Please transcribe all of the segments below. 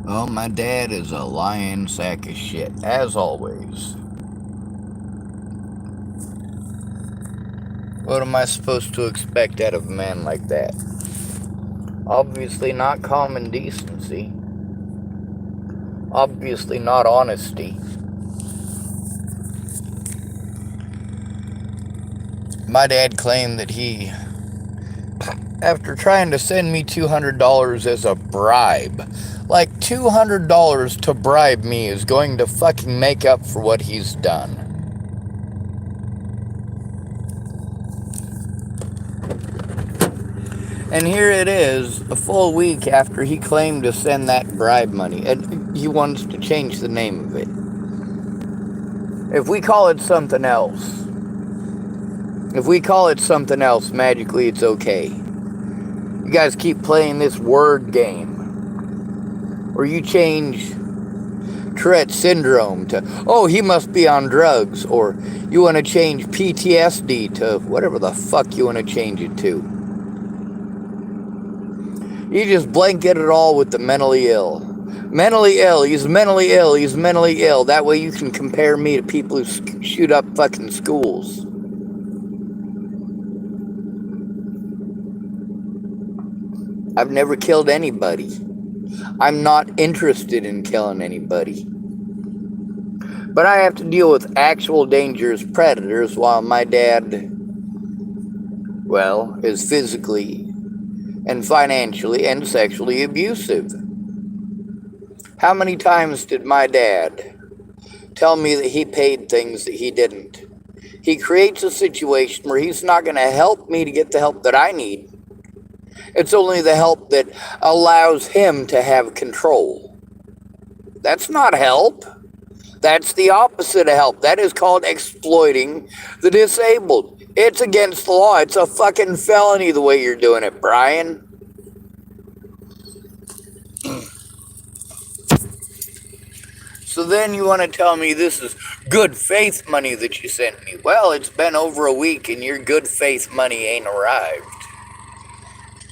Well, my dad is a lying sack of shit, as always. What am I supposed to expect out of a man like that? Obviously not common decency. Obviously not honesty. My dad claimed that he, after trying to send me $200 as a bribe, like $200 to bribe me is going to fucking make up for what he's done. And here it is, a full week after he claimed to send that bribe money, and he wants to change the name of it. If we call it something else, magically it's okay. You guys keep playing this word game, where you change Tourette syndrome to, oh, he must be on drugs, or you want to change PTSD to whatever the fuck you want to change it to. You just blanket it all with the mentally ill. Mentally ill, he's mentally ill, he's mentally ill. That way you can compare me to people who shoot up fucking schools. I've never killed anybody. I'm not interested in killing anybody. But I have to deal with actual dangerous predators while my dad, well, is physically and financially and sexually abusive. How many times did my dad tell me that he paid things that he didn't? He creates a situation where he's not going to help me to get the help that I need. It's only the help that allows him to have control. That's not help. That's the opposite of help. That is called exploiting the disabled. It's against the law. It's a fucking felony the way you're doing it, Brian. So then you want to tell me this is good faith money that you sent me. Well, it's been over a week and your good faith money ain't arrived.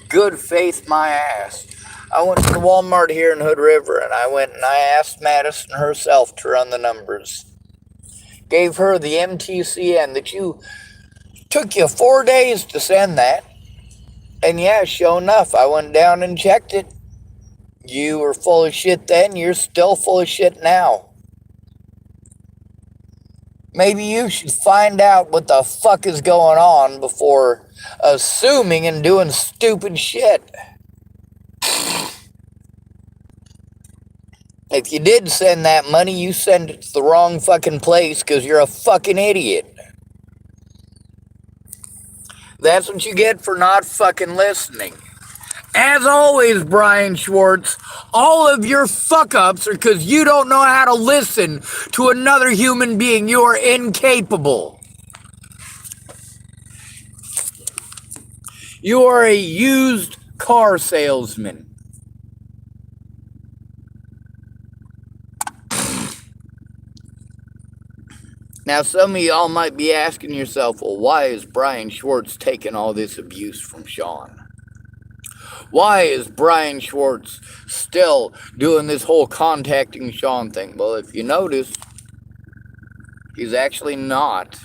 Good faith my ass. I went to Walmart here in Hood River and I went and I asked Madison herself to run the numbers. Gave her the MTCN that took you 4 days to send that. And yeah, sure enough, I went down and checked it. You were full of shit then, you're still full of shit now. Maybe you should find out what the fuck is going on before assuming and doing stupid shit. If you did send that money, you sent it to the wrong fucking place because you're a fucking idiot. That's what you get for not fucking listening. As always, Brian Schwartz, all of your fuck-ups are because you don't know how to listen to another human being. You are incapable. You are a used car salesman. Now, some of y'all might be asking yourself, well, why is Brian Schwartz taking all this abuse from Sean? Why is Brian Schwartz still doing this whole contacting Sean thing? Well, if you notice, he's actually not.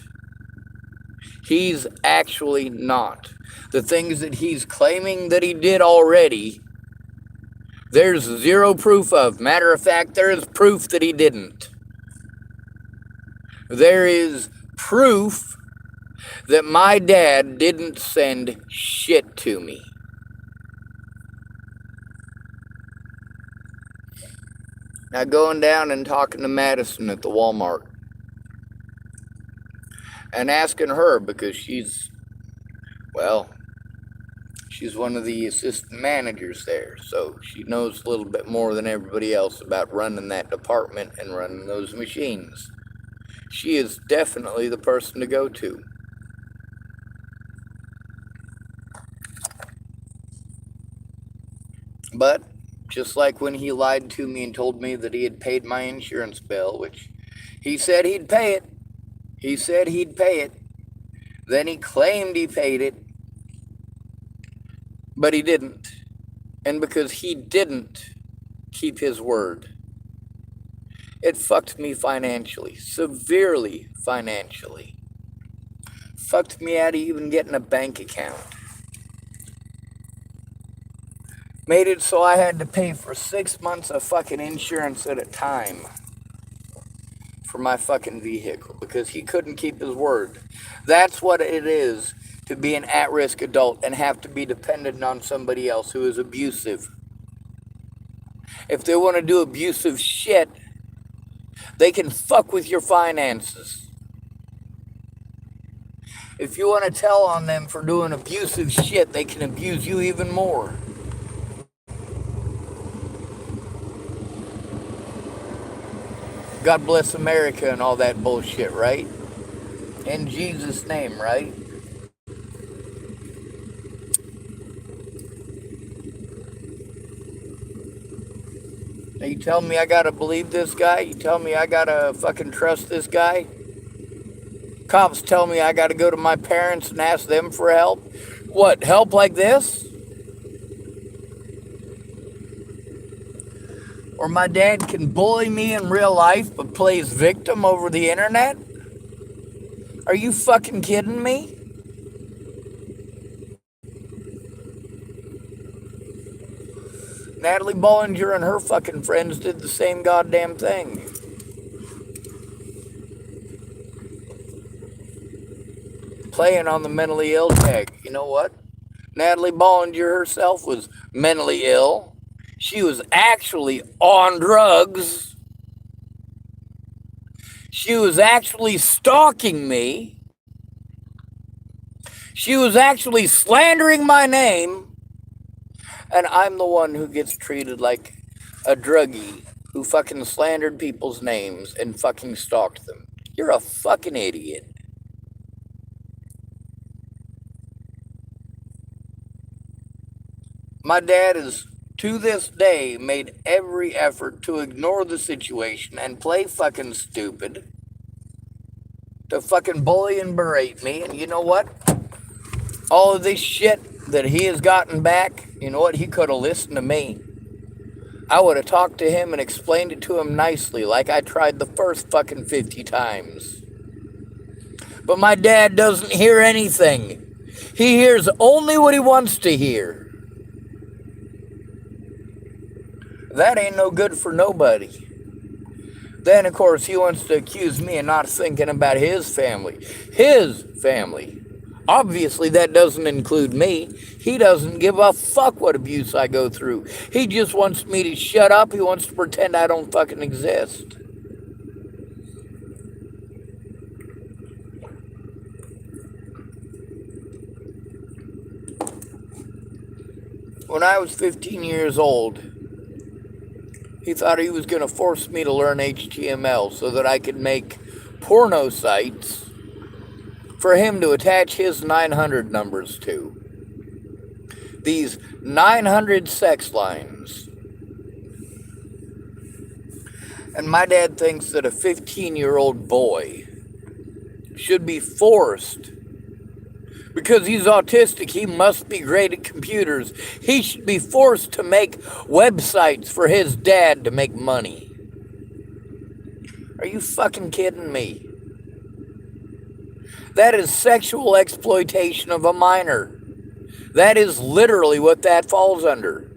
He's actually not. The things that he's claiming that he did already, there's zero proof of. Matter of fact, there is proof that he didn't. There is proof that my dad didn't send shit to me. Now going down and talking to Madison at the Walmart and asking her because she's one of the assistant managers there, so she knows a little bit more than everybody else about running that department and running those machines. She is definitely the person to go to. But just like when he lied to me and told me that he had paid my insurance bill, which he said he'd pay it. He said he'd pay it. Then he claimed he paid it. But he didn't. And because he didn't, keep his word. It fucked me financially, severely financially. Fucked me out of even getting a bank account. Made it so I had to pay for 6 months of fucking insurance at a time for my fucking vehicle because he couldn't keep his word. That's what it is to be an at-risk adult and have to be dependent on somebody else who is abusive. If they want to do abusive shit, they can fuck with your finances. If you want to tell on them for doing abusive shit, they can abuse you even more. God bless America and all that bullshit, right? In Jesus' name, right? Now you tell me I gotta believe this guy? You tell me I gotta fucking trust this guy? Cops tell me I gotta go to my parents and ask them for help? What, help like this? Or my dad can bully me in real life but plays victim over the internet? Are you fucking kidding me? Natalie Bollinger and her fucking friends did the same goddamn thing. Playing on the mentally ill tag. You know what? Natalie Bollinger herself was mentally ill. She was actually on drugs. She was actually stalking me. She was actually slandering my name. And I'm the one who gets treated like a druggie who fucking slandered people's names and fucking stalked them. You're a fucking idiot. My dad has, to this day, made every effort to ignore the situation and play fucking stupid, to fucking bully and berate me. And you know what? All of this shit that he has gotten back, you know what? He could have listened to me. I would have talked to him and explained it to him nicely, like I tried the first fucking 50 times. But my dad doesn't hear anything. He hears only what he wants to hear. That ain't no good for nobody. Then, of course, he wants to accuse me of not thinking about his family. His family. Obviously, that doesn't include me. He doesn't give a fuck what abuse I go through. He just wants me to shut up. He wants to pretend I don't fucking exist. When I was 15 years old, he thought he was going to force me to learn HTML so that I could make porno sites for him to attach his 900 numbers to. These 900 sex lines. And my dad thinks that a 15-year-old boy should be forced, because he's autistic, he must be great at computers. He should be forced to make websites for his dad to make money. Are you fucking kidding me? That is sexual exploitation of a minor. That is literally what that falls under.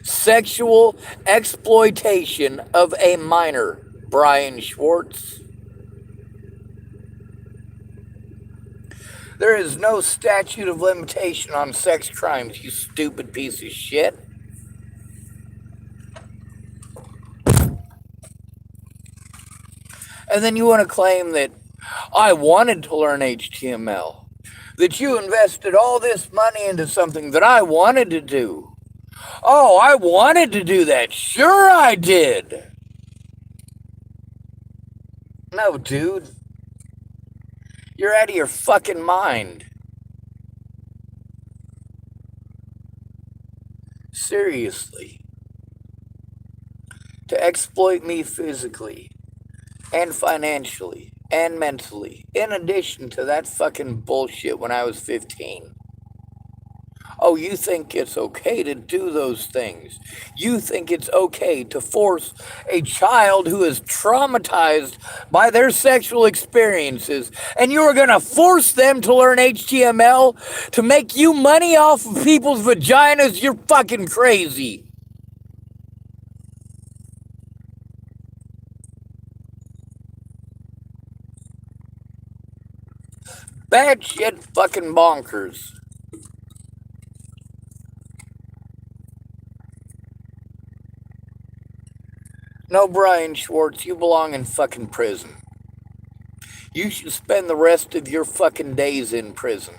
Sexual exploitation of a minor, Brian Schwartz. There is no statute of limitation on sex crimes, you stupid piece of shit. And then you want to claim that I wanted to learn HTML, that you invested all this money into something that I wanted to do. Oh, I wanted to do that. Sure I did. No, dude. You're out of your fucking mind. Seriously. To exploit me physically and financially and mentally, in addition to that fucking bullshit when I was 15. Oh, you think it's okay to do those things. You think it's okay to force a child who is traumatized by their sexual experiences, and you are going to force them to learn HTML to make you money off of people's vaginas? You're fucking crazy. Bad shit fucking bonkers. No, Brian Schwartz, you belong in fucking prison. You should spend the rest of your fucking days in prison.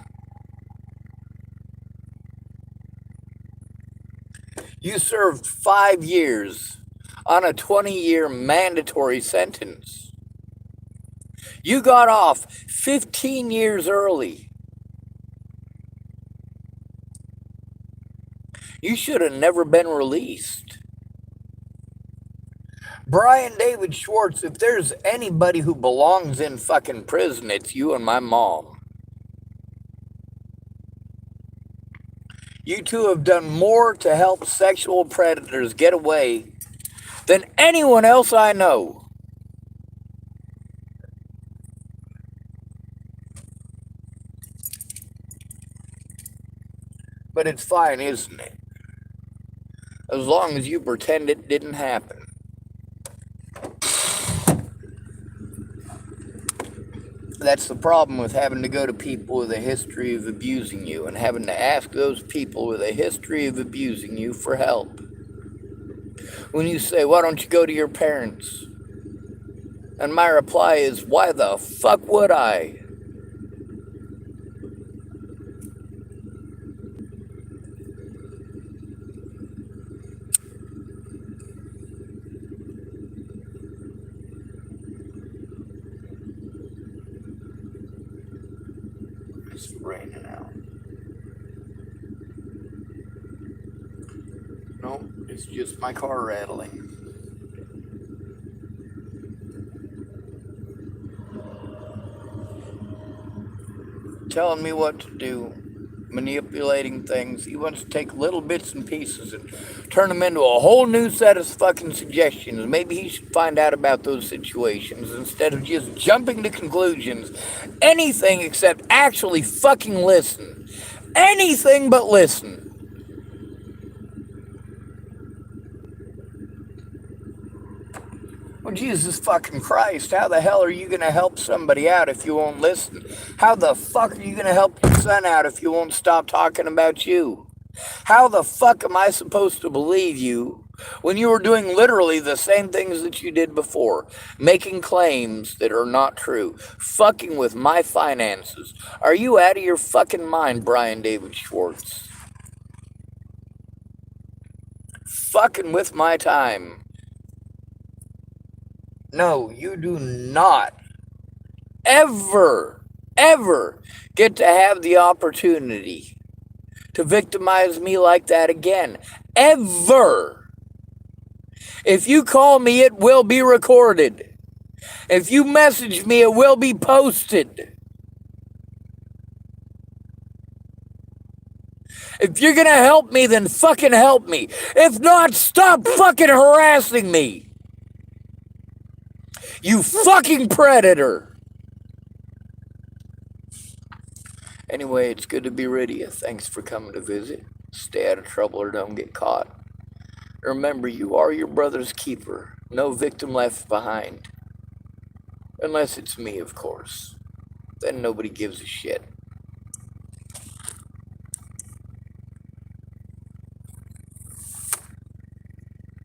You served 5 years on a 20-year mandatory sentence. You got off 15 years early. You should have never been released. Brian David Schwartz, if there's anybody who belongs in fucking prison, it's you and my mom. You two have done more to help sexual predators get away than anyone else I know. But it's fine, isn't it? As long as you pretend it didn't happen. That's the problem with having to go to people with a history of abusing you and having to ask those people with a history of abusing you for help. When you say, why don't you go to your parents? And my reply is, why the fuck would I? It's raining out. No, it's just my car rattling. Telling me what to do, manipulating things. He wants to take little bits and pieces and turn them into a whole new set of fucking suggestions. Maybe he should find out about those situations instead of just jumping to conclusions. Anything except actually fucking listen. Anything but listen. Well, Jesus fucking Christ, how the hell are you going to help somebody out if you won't listen? How the fuck are you going to help your son out if you won't stop talking about you? How the fuck am I supposed to believe you when you were doing literally the same things that you did before? Making claims that are not true. Fucking with my finances. Are you out of your fucking mind, Brian David Schwartz? Fucking with my time. No, you do not ever get to have the opportunity to victimize me like that again. Ever. If you call me, it will be recorded. If you message me, it will be posted. If you're gonna help me, then fucking help me. If not, stop fucking harassing me. You fucking predator! Anyway, it's good to be rid of you. Thanks for coming to visit. Stay out of trouble or don't get caught. Remember, you are your brother's keeper. No victim left behind. Unless it's me, of course. Then nobody gives a shit.